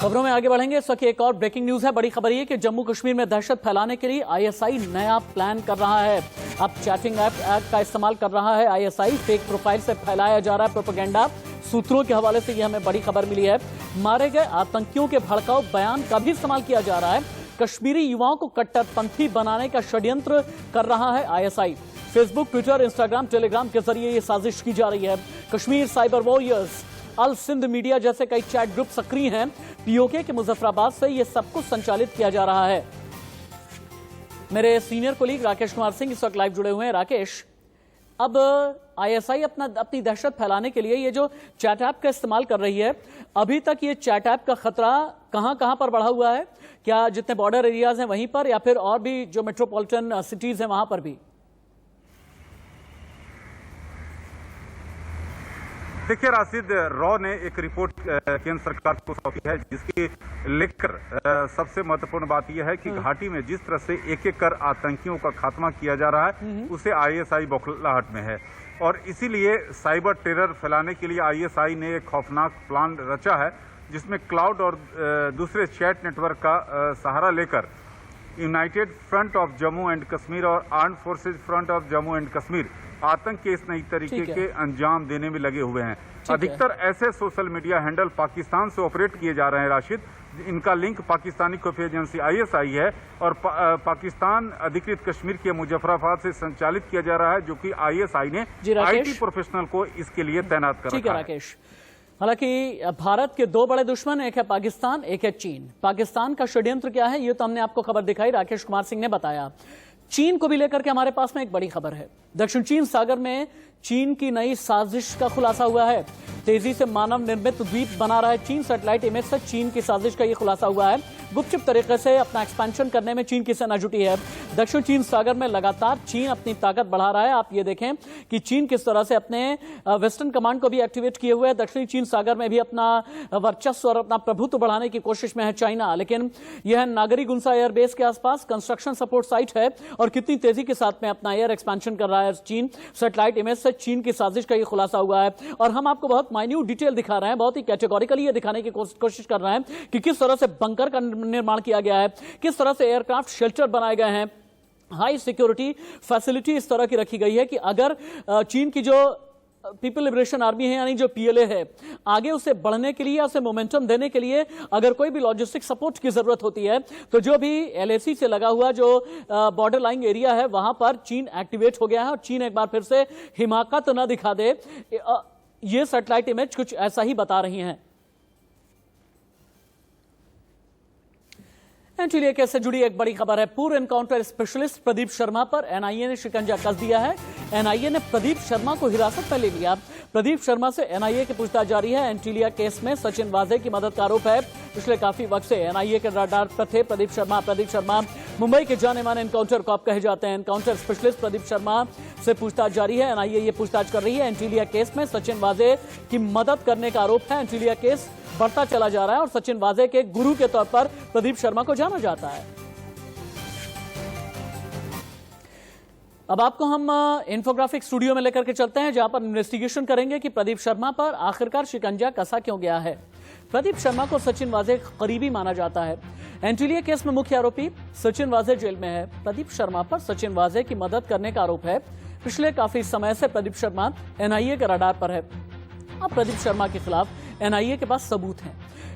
खबरों में आगे बढ़ेंगे। इस वक्त एक और ब्रेकिंग न्यूज है। बड़ी खबर ये कि जम्मू कश्मीर में दहशत फैलाने के लिए आईएसआई नया प्लान कर रहा है। अब चैटिंग ऐप का इस्तेमाल कर रहा है आईएसआई। फेक प्रोफाइल से फैलाया जा रहा है प्रोपेगेंडा। सूत्रों के हवाले से यह हमें बड़ी खबर मिली है। मारे गए आतंकियों के भड़काऊ बयान का भी इस्तेमाल किया जा रहा है। कश्मीरी युवाओं को कट्टरपंथी बनाने का षड्यंत्र कर रहा है ISI. Facebook, Twitter, Instagram, Telegram के जरिए ये साजिश की जा रही है। कश्मीर साइबर वॉरियर्स, अल सिंध मीडिया जैसे कई चैट ग्रुप सक्रिय हैं। पीओके के मुजफ्फराबाद से यह सब कुछ संचालित किया जा रहा है। मेरे सीनियर कोलीग राकेश कुमार सिंह इस वक्त लाइव जुड़े हुए हैं। राकेश, अब आईएसआई अपनी दहशत फैलाने के लिए ये जो चैट ऐप का इस्तेमाल कर रही है, अभी तक ये चैट ऐप का खतरा कहां पर बढ़ा हुआ है? क्या जितने बॉर्डर एरियाज हैं वहीं पर, या फिर और भी जो मेट्रोपॉलिटन सिटीज हैं वहां पर भी? देखिए राशिद, रॉ ने एक रिपोर्ट केंद्र सरकार को सौंपी है, जिसकी लिखकर सबसे महत्वपूर्ण बात यह है कि घाटी में जिस तरह से एक एक कर आतंकियों का खात्मा किया जा रहा है, उसे आईएसआई बौखलाहट में है। और इसीलिए साइबर टेरर फैलाने के लिए आईएसआई ने एक खौफनाक प्लान रचा है, जिसमें क्लाउड और दूसरे चैट नेटवर्क का सहारा लेकर United Front of Jammu and Kashmir और armed forces front of Jammu and Kashmir आतंक के इस नई तरीके के अंजाम देने में लगे हुए हैं। अधिकतर ऐसे सोशल मीडिया हैंडल पाकिस्तान से ऑपरेट किए जा रहे हैं राशिद। इनका लिंक पाकिस्तानी खुफिया एजेंसी आईएसआई है और पाकिस्तान अधिकृत कश्मीर के मुजफ्फराबाद से संचालित किया जा रहा है, जो कि आईएसआई ने आईटी प्रोफेशनल को इसके लिए तैनात कर रखा है। हालांकि भारत के दो बड़े दुश्मन, एक है पाकिस्तान, एक है चीन। पाकिस्तान का षड्यंत्र क्या है, ये तो हमने आपको खबर दिखाई, राकेश कुमार सिंह ने बताया। चीन को भी लेकर के हमारे पास में एक बड़ी खबर है। दक्षिण चीन सागर में चीन की नई साजिश का खुलासा हुआ है। तेजी से मानव निर्मित द्वीप बना रहा है चीन। सैटेलाइट इमेज से चीन की साजिश का यह खुलासा हुआ है। गुपचुप तरीके से अपना एक्सपेंशन करने में चीन की सेना जुटी है। दक्षिण चीन सागर में लगातार चीन अपनी ताकत बढ़ा रहा है। आप ये देखें कि चीन किस तरह से अपने वेस्टर्न कमांड को भी एक्टिवेट किए हुए है। दक्षिणी चीन सागर में भी अपना वर्चस्व और अपना प्रभुत्व बढ़ाने की कोशिश में है चाइना। लेकिन यह नागरी गुंसा एयरबेस के आसपास कंस्ट्रक्शन सपोर्ट साइट है और कितनी तेजी के साथ में अपना एयर एक्सपेंशन कर रहा है चीन। सैटेलाइट इमेज से चीन की साजिश का यह खुलासा हुआ है और हम आपको बहुत माइन्यूट डिटेल दिखा रहे हैं, बहुत ही कैटेगोरिकली ये दिखाने की कोशिश कर रहे हैं कि किस तरह से बंकर का निर्माण किया गया है, किस तरह से एयरक्राफ्ट शेल्टर बनाए गए हैं। हाई सिक्योरिटी फैसिलिटी इस तरह की रखी गई है कि अगर चीन की जो पीपल लिबरेशन आर्मी है, यानी जो पीएलए है, आगे उसे बढ़ने के लिए, उसे मोमेंटम देने के लिए अगर कोई भी लॉजिस्टिक सपोर्ट की जरूरत होती है, तो जो भी एलएसी से लगा हुआ जो बॉर्डर लाइन एरिया है, वहां पर चीन एक्टिवेट हो गया है। और चीन एक बार फिर से हिमाकत न दिखा दे, ये सैटेलाइट इमेज कुछ ऐसा ही बता रही हैं। एनटीलिया केस से जुड़ी एक बड़ी खबर है। पूर्व एनकाउंटर स्पेशलिस्ट प्रदीप शर्मा पर एनआईए ने शिकंजा कस दिया है। एनआईए ने प्रदीप शर्मा को हिरासत में ले लिया। प्रदीप शर्मा से एनआईए की पूछताछ जारी है। एनटीलिया केस में सचिन वाजे की मदद का आरोप है। पिछले काफी वक्त से एनआईए के रडार पर थे प्रदीप शर्मा मुंबई के जाने माने एनकाउंटर कॉप कहे जाते हैं। एनकाउंटर स्पेशलिस्ट प्रदीप शर्मा से पूछताछ जारी है। एनआईए ये पूछताछ कर रही है। एनटीलिया केस में सचिन वाजे की मदद करने का आरोप है। एनटीलिया केस बढ़ता चला जा रहा है और सचिन वाजे के गुरु के तौर पर प्रदीप शर्मा को जाना जाता है। अब आपको हम इंफोग्राफिक स्टूडियो में लेकर के चलते हैं, जहां पर इन्वेस्टिगेशन करेंगे कि प्रदीप शर्मा पर आखिरकार शिकंजा कसा क्यों गया है। प्रदीप शर्मा को सचिन वाजे करीबी माना जाता है। एंटीलिया केस में मुख्य आरोपी सचिन वाजे जेल में है। प्रदीप शर्मा पर सचिन वाजे की मदद करने का आरोप है। पिछले काफी समय से प्रदीप शर्मा एनआईए के रडार पर है। अब प्रदीप शर्मा के खिलाफ एनआईए के पास सबूत हैं।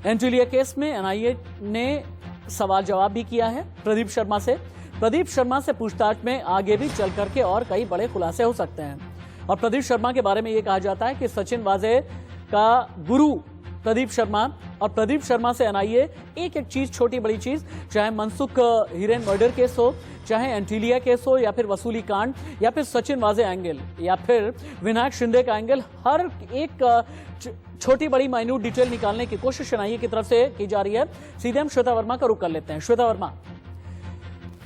एंटीलिया केस में एनआईए ने सवाल जवाब भी किया है प्रदीप शर्मा से। प्रदीप शर्मा से पूछताछ में आगे भी चल करके और कई बड़े खुलासे हो सकते हैं। और प्रदीप शर्मा के बारे में यह कहा जाता है कि सचिन वाजे का गुरु प्रदीप शर्मा, और प्रदीप शर्मा से एनआईए एक एक चीज, छोटी बड़ी चीज, चाहे मनसुख हिरेन मर्डर केस हो, चाहे एंटीलिया केस हो, या फिर वसूली कांड, या फिर सचिन वाजे एंगल, या फिर विनायक शिंदे का एंगल, हर एक छोटी बड़ी माइन्यूट डिटेल निकालने की कोशिश एनआईए की तरफ से की जा रही है। सीधे हम श्वेता वर्मा का रुख कर लेते हैं। श्वेता वर्मा,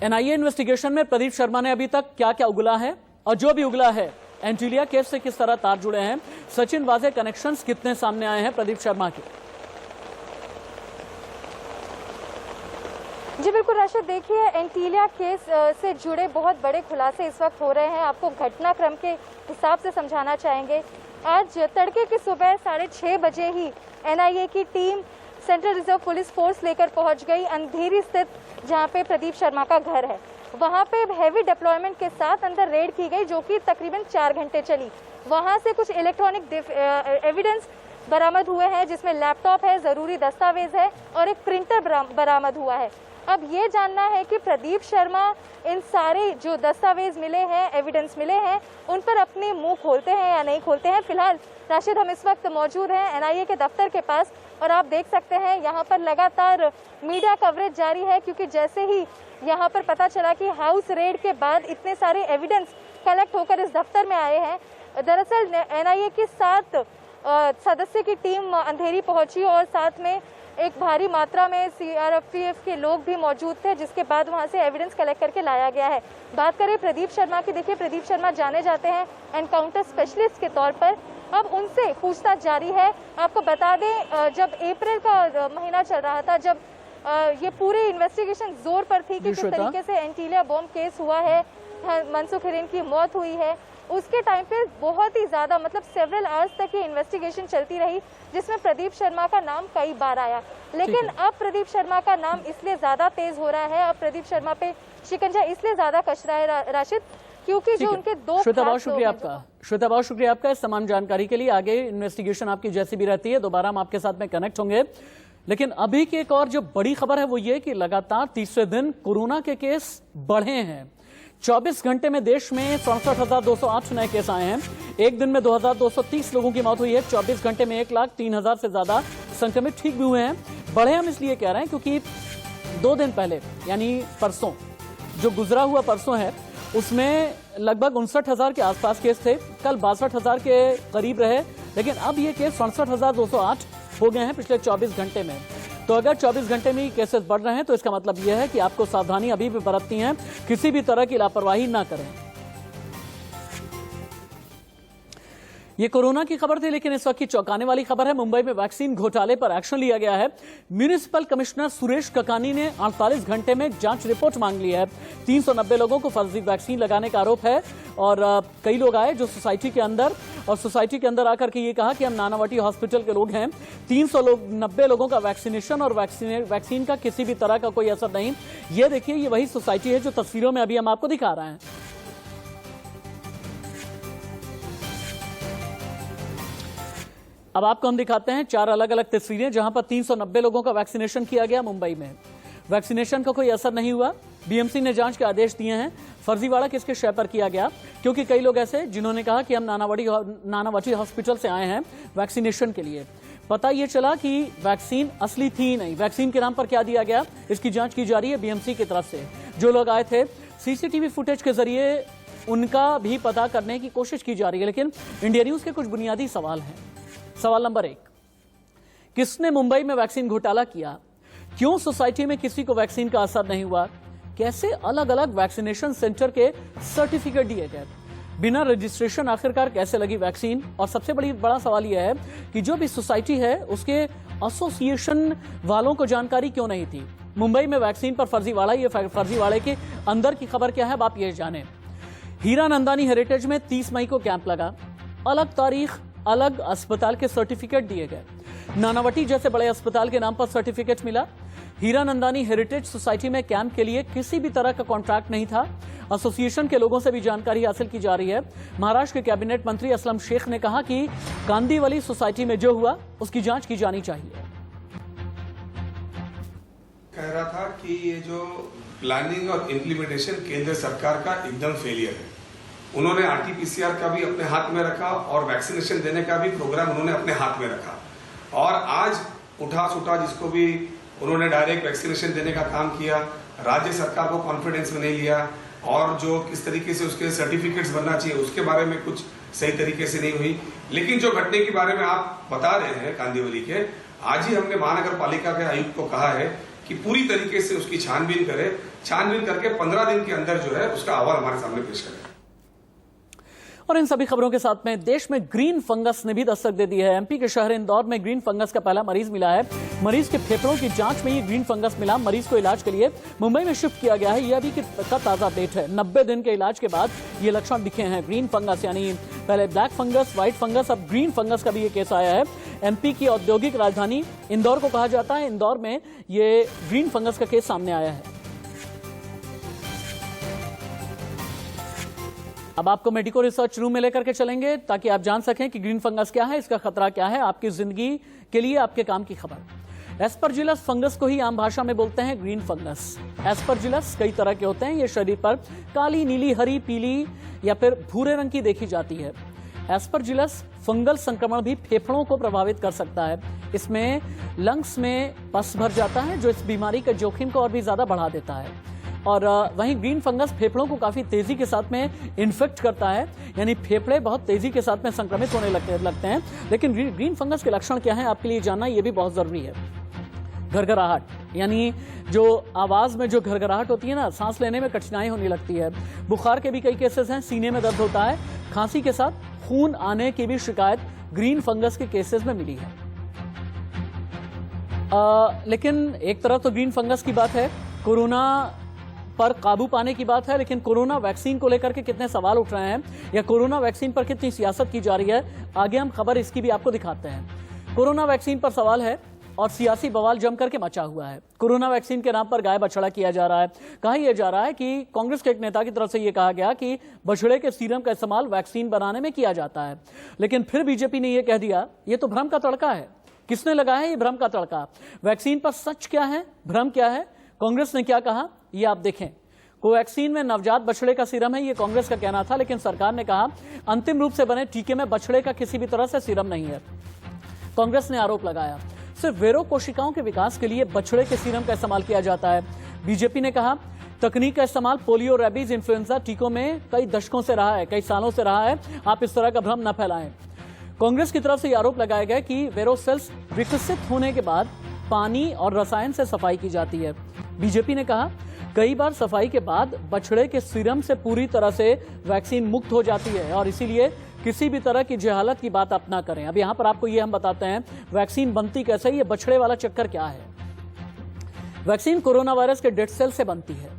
एनआईए इन्वेस्टिगेशन में प्रदीप शर्मा ने अभी तक क्या क्या उगला है, और जो भी उगला है एंटीलिया केस से किस तरह तार जुड़े हैं, सचिन वाजे कनेक्शंस कितने सामने आए हैं प्रदीप शर्मा के? जी बिल्कुल राशिद, देखिए एंटीलिया केस से जुड़े बहुत बड़े खुलासे इस वक्त हो रहे हैं। आपको घटनाक्रम के हिसाब से समझाना चाहेंगे। आज तड़के की सुबह 6:30 बजे ही एनआईए की team central reserve police force लेकर पहुंच गई अंधेरी स्थित जहां पे प्रदीप शर्मा का घर है। वहां पे हैवी डिप्लॉयमेंट के साथ अंदर रेड की गई जो कि तकरीबन 4 घंटे चली। वहां से कुछ इलेक्ट्रॉनिक एविडेंस बरामद हुए हैं जिसमें लैपटॉप है, जरूरी दस्तावेज है और एक प्रिंटर बरामद हुआ है। अब ये जानना है कि प्रदीप शर्मा इन सारे जो दस्तावेज मिले हैं, एविडेंस मिले हैं, उन पर अपने मुंह खोलते हैं या नहीं खोलते हैं। फिलहाल राशिद, हम इस वक्त मौजूद हैं एनआईए के दफ्तर के पास और आप देख सकते हैं यहाँ पर लगातार मीडिया कवरेज जारी है, क्योंकि जैसे ही यहाँ पर पता चला कि हाउस रेड के बाद इतने सारे एविडेंस कलेक्ट होकर इस दफ्तर में आए हैं। दरअसल एनआईए की 7 सदस्य की टीम अंधेरी पहुंची और साथ में एक भारी मात्रा में सीआरपीएफ के लोग भी मौजूद थे, जिसके बाद वहां से एविडेंस कलेक्ट करके लाया गया है। बात करें प्रदीप शर्मा की, देखिए प्रदीप शर्मा जाने जाते हैं एनकाउंटर स्पेशलिस्ट के तौर पर। अब उनसे पूछताछ जारी है। आपको बता दें, जब अप्रैल का महीना चल रहा था, जब ये पूरी इन्वेस्टिगेशन जोर पर थी कि किस तरीके से एंटीलिया बॉम्ब केस हुआ है, मनसुख हिरेन की मौत हुई है, उसके टाइम पे बहुत ही ज्यादा मतलब सेवरल आवर्स तक ये इन्वेस्टिगेशन चलती रही, जिसमें प्रदीप शर्मा का नाम कई बार आया। लेकिन अब प्रदीप शर्मा का नाम इसलिए ज्यादा तेज हो रहा है, अब प्रदीप शर्मा पे शिकंजा इसलिए ज्यादा कस रहा है राशिद, क्योंकि जो उनके 2 श्वेता, बहुत शुक्रिया आपका। श्वेता, बहुत शुक्रिया आपका इस तमाम जानकारी के लिए। आगे इन्वेस्टिगेशन आपकी जैसी भी रहती है, दोबारा हम आपके साथ में कनेक्ट होंगे। लेकिन अभी की एक और जो बड़ी खबर है वो ये कि लगातार तीसरे दिन कोरोना के केस बढ़े हैं। 24 घंटे में देश में 67,208 नए केस आए हैं। एक दिन में 2,230 लोगों की मौत हुई है। 24 घंटे में 1,03,000 से ज्यादा संक्रमित ठीक भी हुए हैं। बढ़े हम इसलिए कह रहे हैं क्योंकि 2 दिन पहले यानी परसों, जो गुजरा हुआ परसों है, उसमें लगभग 59,000 के आसपास केस थे। कल 62,000 के करीब रहे, लेकिन अब ये केस 67,208 हो गए हैं पिछले 24 घंटे में। तो अगर 24 घंटे में केसेस बढ़ रहे हैं तो इसका मतलब यह है कि आपको सावधानी अभी भी बरतनी है, किसी भी तरह की लापरवाही ना करें। ये कोरोना की खबर थी, लेकिन इस वक्त की चौंकाने वाली खबर है। मुंबई में वैक्सीन घोटाले पर एक्शन लिया गया है। म्युनिसिपल कमिश्नर सुरेश ककानी ने 48 घंटे में जांच रिपोर्ट मांग ली है। 390 लोगों को फर्जी वैक्सीन लगाने का आरोप है और कई लोग आए जो सोसाइटी के अंदर आकर के ये कहा कि हम नानावटी हॉस्पिटल के लोग हैं। 390 लोगों का वैक्सीनेशन और वैक्सीन का किसी भी तरह का कोई असर नहीं। ये देखिए, ये वही सोसाइटी है जो तस्वीरों में अभी हम आपको दिखा रहे हैं। अब आपको हम दिखाते हैं 4 अलग अलग तस्वीरें जहां पर 390 लोगों का वैक्सीनेशन किया गया। मुंबई में वैक्सीनेशन का कोई असर नहीं हुआ। बीएमसी ने जांच के आदेश दिए हैं। फर्जीवाड़ा किसके शय पर किया गया, क्योंकि कई लोग ऐसे जिन्होंने कहा कि हम नानावटी हॉस्पिटल से आए हैं वैक्सीनेशन के लिए। पता ये चला कि वैक्सीन असली थी नहीं। वैक्सीन के नाम पर क्या दिया गया, इसकी जांच की जा रही है बीएमसी की तरफ से। जो लोग आए थे, सीसीटीवी फुटेज के जरिए उनका भी पता करने की कोशिश की जा रही है। लेकिन इंडिया न्यूज के कुछ बुनियादी सवाल हैं। सवाल नंबर 1, किसने मुंबई में वैक्सीन घोटाला किया? क्यों सोसाइटी में किसी को वैक्सीन का असर नहीं हुआ? कैसे अलग अलग वैक्सीनेशन सेंटर के सर्टिफिकेट दिए गए? बिना रजिस्ट्रेशन आखिरकार कैसे लगी वैक्सीन? और सबसे बड़ा सवाल यह है कि जो भी सोसाइटी है उसके एसोसिएशन वालों को जानकारी क्यों नहीं थी? मुंबई में वैक्सीन पर फर्जीवाड़ा, ये फर्जीवाड़े के अंदर की खबर क्या है, अब आप ये जानें। हीरानंदानी हेरिटेज में 30 मई को कैंप लगा। अलग तारीख, अलग अस्पताल के सर्टिफिकेट दिए गए। नानावटी जैसे बड़े अस्पताल के नाम पर सर्टिफिकेट मिला। हीरानंदानी हेरिटेज सोसाइटी में कैंप के लिए किसी भी तरह का कॉन्ट्रैक्ट नहीं था। एसोसिएशन के लोगों से भी जानकारी हासिल की जा रही है। महाराष्ट्र के कैबिनेट मंत्री असलम शेख ने कहा कि कांदीवली सोसाइटी में जो हुआ उसकी जांच की जानी चाहिए। कह रहा था कि ये जो प्लानिंग और इम्प्लीमेंटेशन केंद्र सरकार का एकदम फेलियर है। उन्होंने आरटीपीसीआर का भी अपने हाथ में रखा और वैक्सीनेशन देने का भी प्रोग्राम उन्होंने अपने हाथ में रखा, और आज उठा सुठा जिसको भी उन्होंने डायरेक्ट वैक्सीनेशन देने का काम किया, राज्य सरकार को कॉन्फिडेंस में नहीं लिया, और जो किस तरीके से उसके सर्टिफिकेट्स बनना चाहिए उसके बारे में कुछ सही तरीके से नहीं हुई। लेकिन जो घटने के बारे में आप बता रहे हैं कांदीवली के, आज ही हमने महानगर पालिका के आयुक्त को कहा है कि पूरी तरीके से उसकी छानबीन करे, छानबीन करके 15 दिन के अंदर जो है उसका अहवाल हमारे सामने पेश करें। और इन सभी खबरों के साथ में देश में ग्रीन फंगस ने भी दस्तक दे दी है। एमपी के शहर इंदौर में ग्रीन फंगस का पहला मरीज मिला है। मरीज के फेफड़ों की जांच में ये ग्रीन फंगस मिला। मरीज को इलाज के लिए मुंबई में शिफ्ट किया गया है। यह अभी का ताजा अपडेट है। 90 दिन के इलाज के बाद ये लक्षण दिखे हैं। ग्रीन फंगस यानी पहले ब्लैक फंगस, व्हाइट फंगस, अब ग्रीन फंगस का भी ये केस आया है। एमपी की औद्योगिक राजधानी इंदौर को कहा जाता है। इंदौर में ये ग्रीन फंगस का केस सामने आया है। अब आपको मेडिको रिसर्च रूम में लेकर के चलेंगे ताकि आप जान सकें कि ग्रीन फंगस क्या है, इसका खतरा क्या है, आपकी जिंदगी के लिए, आपके काम की खबर। एस्परजिलस फंगस को ही आम भाषा में बोलते हैं ग्रीन फंगस। एस्परजिलस कई तरह के होते हैं। ये शरीर पर काली, नीली, हरी, पीली या फिर भूरे रंग की देखी जाती है। एस्परजिलस फंगल संक्रमण भी फेफड़ों को प्रभावित कर सकता है। इसमें लंग्स में पस भर जाता है जो इस बीमारी के जोखिम को और भी ज्यादा बढ़ा देता है। और वहीं ग्रीन फंगस फेफड़ों को काफी तेजी के साथ में इन्फेक्ट करता है, यानी फेफड़े बहुत तेजी के साथ में संक्रमित होने लगते हैं। लेकिन ग्रीन फंगस के लक्षण क्या हैं आपके लिए जानना ये भी बहुत जरूरी है। घरघराहट, यानी जो आवाज में जो घरघराहट होती है ना, सांस लेने में कठिनाई होने लगती है। बुखार के भी कई केसेस हैं, सीने में दर्द होता है, खांसी के साथ खून आने की भी शिकायत ग्रीन फंगस के केसेस में मिली है। लेकिन एक तरफ तो ग्रीन फंगस की बात है, कोरोना पर काबू पाने की बात है, लेकिन कोरोना वैक्सीन को लेकर के कितने सवाल उठ रहे हैं या कोरोना वैक्सीन पर कितनी सियासत की जा रही है, आगे हम खबर इसकी भी आपको दिखाते हैं। कोरोना वैक्सीन पर सवाल है और सियासी बवाल जम करके मचा हुआ है। कोरोना वैक्सीन के नाम पर गाय बछड़ा किया जा रहा है। कहा यह जा रहा है कि कांग्रेस के एक नेता की तरफ से यह कहा गया कि बछड़े के सीरम का इस्तेमाल वैक्सीन बनाने में किया जाता है, लेकिन फिर बीजेपी ने यह कह दिया ये तो भ्रम का तड़का है। किसने लगाया है ये भ्रम का तड़का? वैक्सीन पर सच क्या है, भ्रम क्या है? कांग्रेस ने क्या कहा ये आप देखें। कोवैक्सीन में नवजात बछड़े का सीरम है, ये कांग्रेस का कहना था, लेकिन सरकार ने कहा अंतिम रूप से बने टीके में बछड़े का किसी भी तरह से सीरम नहीं है। कांग्रेस ने आरोप लगाया सिर्फ वेरो कोशिकाओं के विकास के लिए बछड़े के सीरम का इस्तेमाल किया जाता है। बीजेपी ने कहा तकनीक का इस्तेमाल पोलियो, रेबीज, इन्फ्लुएंजा टीकों में कई दशकों से रहा है, कई सालों से रहा है, आप इस तरह का भ्रम न फैलाएं। कांग्रेस की तरफ से आरोप लगाया गया कि वेरो सेल्स विकसित होने के बाद पानी और रसायन से सफाई की जाती है। बीजेपी ने कहा कई बार सफाई के बाद बछड़े के सीरम से पूरी तरह से वैक्सीन मुक्त हो जाती है और इसीलिए किसी भी तरह की जहालत की बात आप ना करें। अब यहां पर आपको ये हम बताते हैं वैक्सीन बनती कैसे, ये बछड़े वाला चक्कर क्या है। वैक्सीन कोरोना वायरस के डेड सेल से बनती है।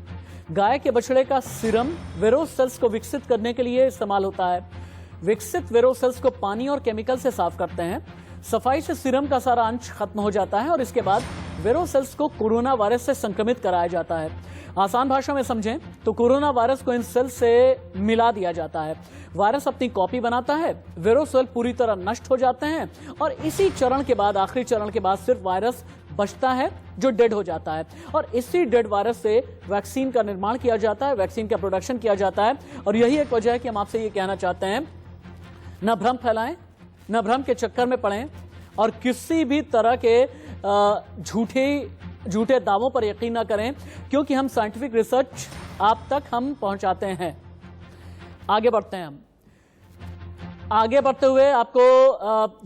गाय के बछड़े का सीरम वेरो सेल्स को विकसित करने के लिए इस्तेमाल होता है। विकसित वेरो सेल्स को पानी और केमिकल से साफ करते हैं। सफाई से सीरम का सारा अंश खत्म हो जाता है और इसके बाद वेरो सेल्स को कोरोना वायरस से संक्रमित कराया जाता है। आसान भाषा में समझें तो कोरोना वायरस को इन सेल से मिला दिया जाता है। वायरस अपनी कॉपी बनाता है, वेरो सेल पूरी तरह नष्ट हो जाते हैं और इसी चरण के बाद, आखिरी चरण के बाद सिर्फ वायरस बचता है जो डेड हो जाता है और इसी डेड वायरस से वैक्सीन का निर्माण किया जाता है, वैक्सीन का प्रोडक्शन किया जाता है। और यही एक वजह है कि हम आपसे ये कहना चाहते हैं न भ्रम फैलाएं, न भ्रम के चक्कर में पड़ें और किसी भी तरह के झूठे दावों पर यकीन न करें, क्योंकि हम साइंटिफिक रिसर्च आप तक हम पहुंचाते हैं। आगे बढ़ते हैं। हम आगे बढ़ते हुए आपको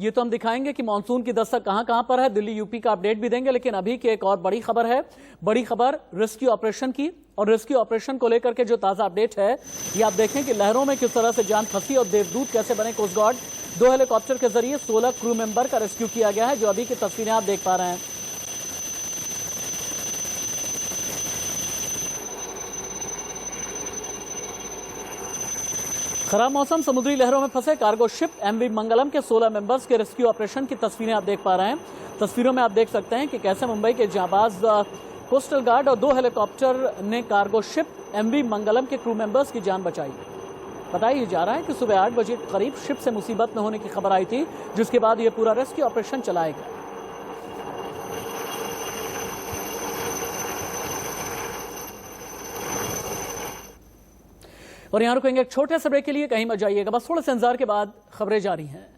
ये तो हम दिखाएंगे कि मानसून की दस्तक कहां पर है, दिल्ली यूपी का अपडेट भी देंगे, लेकिन अभी की एक और बड़ी खबर है। बड़ी खबर रेस्क्यू ऑपरेशन की, और रेस्क्यू ऑपरेशन को लेकर के जो ताजा अपडेट है ये आप देखें कि लहरों में किस तरह से जान फंसी और देवदूत कैसे बने कोस्ट गार्ड। 2 हेलीकॉप्टर के जरिए 16 क्रू मेंबर का रेस्क्यू किया गया है, जो अभी की तस्वीरें आप देख पा रहे हैं। खराब मौसम, समुद्री लहरों में फंसे कार्गो शिप एमवी मंगलम के 16 मेंबर्स के रेस्क्यू ऑपरेशन की तस्वीरें आप देख पा रहे हैं। तस्वीरों में आप देख सकते हैं कि कैसे मुंबई के जाबाज कोस्टल गार्ड और 2 हेलीकॉप्टर ने कार्गो शिप एमवी मंगलम के क्रू मेंबर्स की जान बचाई। बताया जा रहा है कि सुबह 8 बजे करीब शिप से मुसीबत में होने की खबर आई थी, जिसके बाद यह पूरा रेस्क्यू ऑपरेशन चलाया गया। और यहां रुकेंगे एक छोटे से ब्रेक के लिए, कहीं मत जाइएगा, बस थोड़े से इंतजार के बाद खबरें जारी हैं।